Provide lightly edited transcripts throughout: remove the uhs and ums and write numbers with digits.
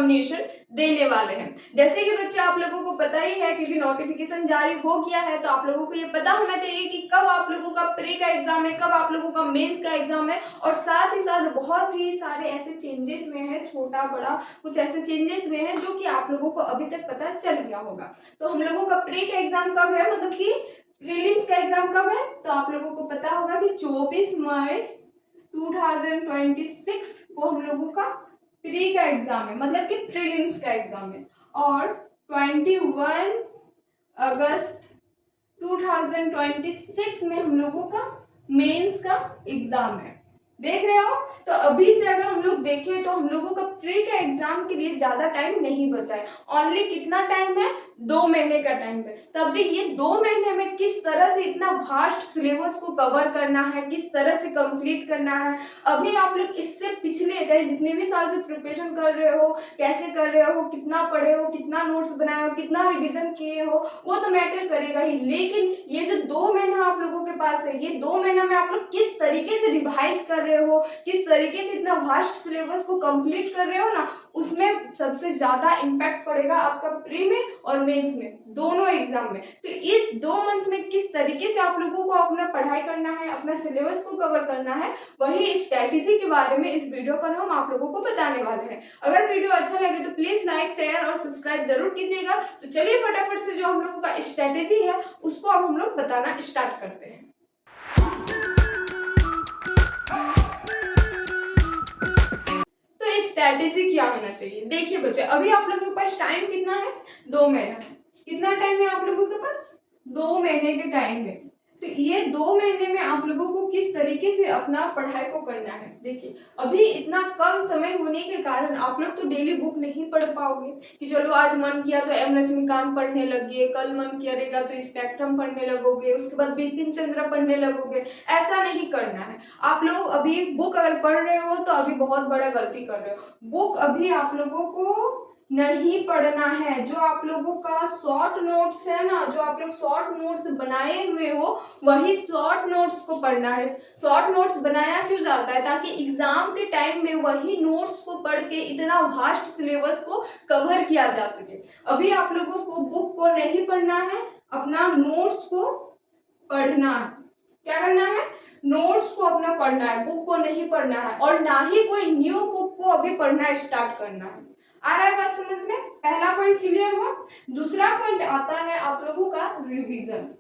Examination देने वाले हैं। जैसे कि बच्चे आप लोगों को पता ही है, क्योंकि नोटिफिकेशन जारी हो गया है, तो आप लोगों को ये पता होना चाहिए कि कब आप लोगों का प्री का एग्जाम है, कब आप लोगों का मेंस का एग्जाम है। और साथ ही साथ बहुत ही सारे ऐसे चेंजेस हुए हैं, छोटा बड़ा कुछ ऐसे चेंजेस हुए हैं जो कि आप लोगों को अभी तक पता चल गया होगा। तो हम लोगों का प्री का एग्जाम कब है, मतलब कि प्रीलिम्स का एग्जाम कब है, तो आप लोगों को पता होगा कि 24 मई 2026 को हम लोगों का प्री का एग्जाम है, मतलब कि प्रीलिम्स का एग्जाम है। और 21 अगस्त 2026 में हम लोगों का मेंस का एग्जाम है। देख रहे हो, तो अभी से अगर हम लोग देखें तो हम लोगों का प्री का एग्जाम के लिए ज्यादा टाइम नहीं बचा है। ओनली कितना टाइम है, 2 महीने का टाइम है। तो अब ये 2 महीने में किस तरह से इतना वास्ट सिलेबस को कवर करना है, किस तरह से कंप्लीट करना है। अभी आप लोग इससे पिछले चाहे जितने भी साल से प्रिपरेशन कर रहे हो, कैसे कर रहे हो, कितना पढ़े हो, कितना नोट्स बनाए हो, कितना रिविजन किए हो, वो तो मैटर करेगा ही। लेकिन ये जो 2 महीना आप लोगों के पास है, ये 2 महीना में आप लोग किस तरीके से रिवाइज कर रहे हो, किस तरीके से इतना वास्ट सिलेबस को कंप्लीट कर रहे हो ना, उसमें सबसे ज्यादा इम्पैक्ट पड़ेगा आपका प्री में और मेंस में, दोनों एग्जाम में। तो इस 2 मंथ में किस तरीके से आप लोगों को अपना पढ़ाई करना है, अपना सिलेबस को कवर करना है, वही स्ट्रैटेजी के बारे में इस वीडियो पर हम आप लोगों को बताने वाले हैं। अगर वीडियो अच्छा लगे तो प्लीज लाइक, शेयर और सब्सक्राइब जरूर कीजिएगा। तो चलिए फटाफट से जो हम लोगों का स्ट्रैटेजी है उसको अब हम लोग बताना स्टार्ट करते हैं। स्ट्रैटेजी क्या होना चाहिए, देखिए बच्चे, अभी आप लोगों के पास टाइम कितना है, 2 महीना। कितना टाइम है आप लोगों के पास, 2 महीने के टाइम है। तो ये 2 महीने में आप लोगों को किस तरीके से अपना पढ़ाई को करना है। देखिए अभी इतना कम समय होने के कारण आप लोग तो डेली बुक नहीं पढ़ पाओगे कि चलो आज मन किया तो एम लक्ष्मीकांत पढ़ने लगे, कल मन करेगा तो स्पेक्ट्रम पढ़ने लगोगे, उसके बाद बिपिन चंद्र पढ़ने लगोगे। ऐसा नहीं करना है। आप लोग अभी बुक अगर पढ़ रहे हो तो अभी बहुत बड़ा गलती कर रहे हो। बुक अभी आप लोगों को नहीं पढ़ना है। जो आप लोगों का शॉर्ट नोट्स है ना, जो आप लोग शॉर्ट नोट्स बनाए हुए हो, वही शॉर्ट नोट्स को पढ़ना है। शॉर्ट नोट्स बनाया क्यों जाता है, ताकि एग्जाम के टाइम में वही नोट्स को पढ़ के इतना वास्ट सिलेबस को कवर किया जा सके। अभी आप लोगों को बुक को नहीं पढ़ना है, अपना नोट्स को पढ़ना है। क्या करना है, नोट्स को अपना पढ़ना है, बुक को नहीं पढ़ना है। और ना ही कोई न्यू बुक को अभी पढ़ना स्टार्ट करना है। आ रहा है बात समझ में, पहला पॉइंट क्लियर हुआ। दूसरा पॉइंट आता है आप लोगों का रिवीजन।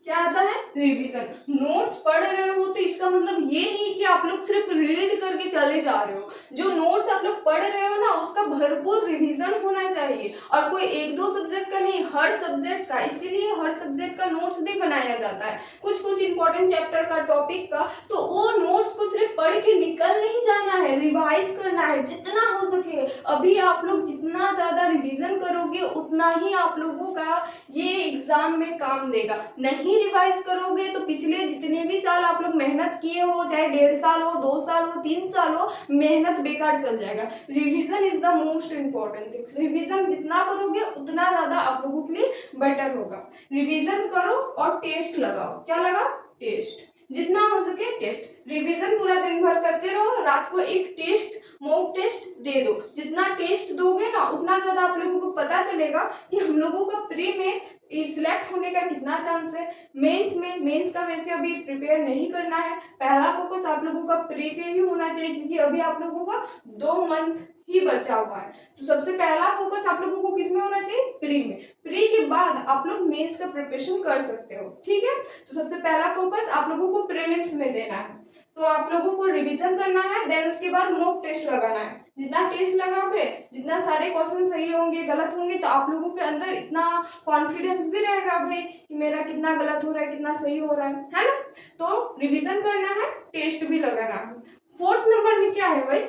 क्या आता है, रिवीजन। नोट्स पढ़ रहे हो तो इसका मतलब ये नहीं कि आप लोग सिर्फ रीड करके चले जा रहे हो। जो नोट्स आप लोग पढ़ रहे हो ना, उसका भरपूर रिवीजन होना चाहिए। और कोई 1-2 सब्जेक्ट का नहीं, हर सब्जेक्ट का। इसीलिए हर सब्जेक्ट का नोट्स भी बनाया जाता है, कुछ कुछ इंपॉर्टेंट चैप्टर का, टॉपिक का। तो वो नोट्स को सिर्फ पढ़ के निकल नहीं जाना है, रिवाइज करना है जितना हो सके। अभी आप लोग जितना ज्यादा रिवीजन करोगे उतना ही आप लोगों का ये एग्जाम में काम देगा। नहीं रिवाइज करोगे तो पिछले जितने भी साल आप लोग मेहनत किए हो, चाहे 1.5 साल हो, 2 साल हो, 3 साल हो, मेहनत बेकार चल जाएगा। Revision is the most important thing. Revision जितना करोगे उतना ज्यादा आप लोगों के लिए बेटर होगा। रिवीजन करो और टेस्ट लगाओ। क्या लगाओ, टेस्ट। जितना हो सके टेस्ट। रिवीजन पूरा दिन भर करते रहो, रात को एक टेस्ट, मॉक टेस्ट दे दो। जितना टेस्ट दोगे ना, उतना ज्यादा आप लोगों को पता चलेगा कि हम लोगों का प्री में सिलेक्ट होने का कितना चांस है। मेंस का वैसे अभी प्रिपेयर नहीं करना है। पहला फोकस आप लोगों का प्री पे ही होना चाहिए, क्योंकि अभी आप लोगों का 2 मंथ ही बचा हुआ है। तो सबसे पहला फोकस आप लोगों को किस में होना चाहिए, प्री में। प्री के बाद आप लोग मेंस का प्रिपरेशन कर सकते हो, ठीक है। तो सबसे पहला फोकस आप लोगों को प्रीलिम्स में देना है। तो आप लोगों को रिवीजन करना है, देन उसके बाद मॉक टेस्ट लगाना है। जितना टेस्ट लगाओगे, जितना सारे क्वेश्चन सही होंगे, गलत होंगे, तो आप लोगों के अंदर इतना कॉन्फिडेंस भी रहेगा भाई कि मेरा कितना गलत हो रहा है, कितना सही हो रहा है ना। तो रिवीजन करना है, टेस्ट भी लगाना है। 4th नंबर में क्या है भाई,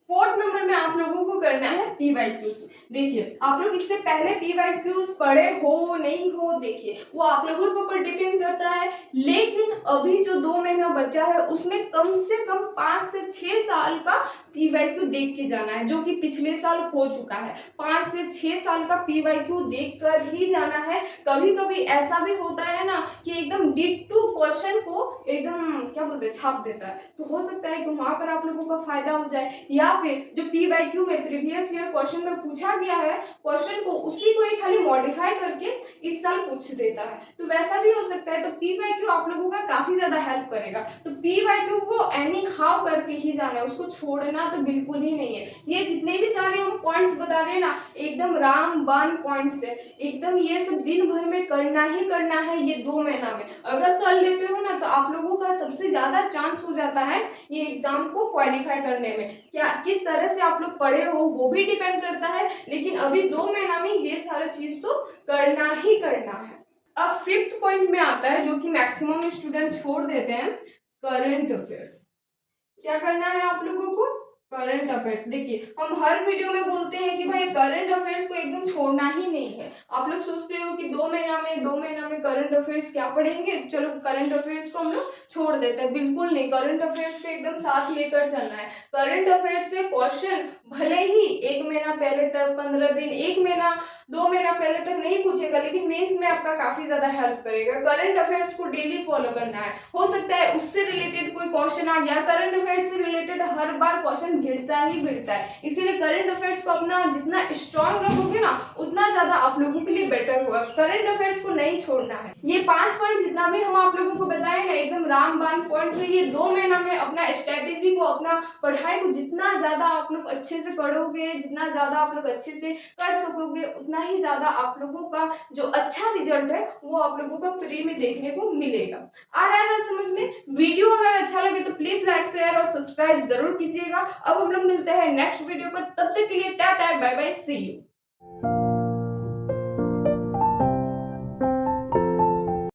4th नंबर में आप लोगों को करना है पीवाईक्यूज। देखिए आप लोग इससे पहले पीवाईक्यूज पढ़े हो नहीं हो, देखिए वो आप लोगों के ऊपर डिपेंड करता है। लेकिन अभी जो 2 महीना बचा है उसमें कम से कम 5 से 6 साल का पीवाईक्यू देख के जाना है, जो कि पिछले साल हो चुका है। 5 से 6 साल का पीवाईक्यू देख कर ही जाना है। कभी कभी ऐसा भी होता है ना कि एकदम डिट्टू क्वेश्चन को एकदम क्या बोलते हैं छाप देता है, तो हो सकता है कि वहां पर आप लोगों का फायदा हो जाए। या फिर जो पीवाईक्यू में प्रीवियस ईयर क्वेश्चन में पूछा गया है क्वेश्चन को, उसी को एक खाली मॉडिफाई करके इस साल पूछ देता है, तो वैसा भी हो सकता है। तो पीवाईक्यू आप लोगों का काफी ज्यादा हेल्प करेगा। तो पीवाईक्यू को एनी हाउ करके ही जाना है, उसको छोड़ना तो बिल्कुल ही नहीं है। ये जितने भी सारे हम पॉइंट्स बता रहे हैं ना, एकदम रामबाण पॉइंट्स है, एकदम ये सब दिन भर में करना ही करना है। ये 2 महीना में अगर कर लेते हो ना तो आप लोगों का सबसे ज्यादा चांस हो जाता है ये एग्जाम को क्वालिफाई करने में। क्या किस तरह से आप लोग पढ़े हो वो भी डिपेंड करता है, लेकिन अभी 2 महीना में ये सारा चीज तो करना ही करना है। अब 5th पॉइंट में आता है जो कि मैक्सिमम स्टूडेंट छोड़ देते हैं, करंट अफेयर्स। क्या करना है आप लोगों को? Current affairs. देखिए हम हर वीडियो में बोलते हैं कि भाई करंट अफेयर्स को एकदम छोड़ना ही नहीं है। आप लोग सोचते हो कि 2 महीना में करंट अफेयर्स क्या पढ़ेंगे, चलो करंट अफेयर्स को हम लोग छोड़ देते हैं। बिल्कुल नहीं, करंट अफेयर्स को एकदम साथ लेकर चलना है। करंट अफेयर्स से क्वेश्चन भले ही 1 महीना पहले तक, 15 दिन, 1 महीना 2 महीना पहले तक नहीं पूछेगा, लेकिन मेंस में आपका काफी ज्यादा हेल्प करेगा। करंट अफेयर्स को डेली फॉलो करना है। हो सकता है उससे रिलेटेड कोई क्वेश्चन आ गया, करंट अफेयर्स से रिलेटेड हर बार क्वेश्चन भिड़ता ही भिड़ता है, इसीलिए करंट अफेयर्स को अपना जितना स्ट्रांग रखोगे ना उतना ज्यादा आप लोगों के लिए बेटर होगा। करंट अफेयर्स को नहीं छोड़ना है। ये 5 पॉइंट जितना भी हम आप लोगों को बताए ना, एकदम रामबाण पॉइंट्स है। ये 2 महीना में अपना स्ट्रेटेजी को, अपना पढ़ाई को जितना ज्यादा आप लोग अच्छे से करोगे, जितना ज्यादा आप लोग अच्छे से कर सकोगे, उतना ही ज्यादा आप लोगों का जो अच्छा रिजल्ट है वो आप लोगों का फ्री में देखने को मिलेगा। आ रहा है ना समझ में? वीडियो अगर अच्छा लगे तो प्लीज लाइक, शेयर और सब्सक्राइब जरूर कीजिएगा। अब हम लोग मिलते हैं नेक्स्ट वीडियो पर, तब तक के लिए tata bye bye, see you.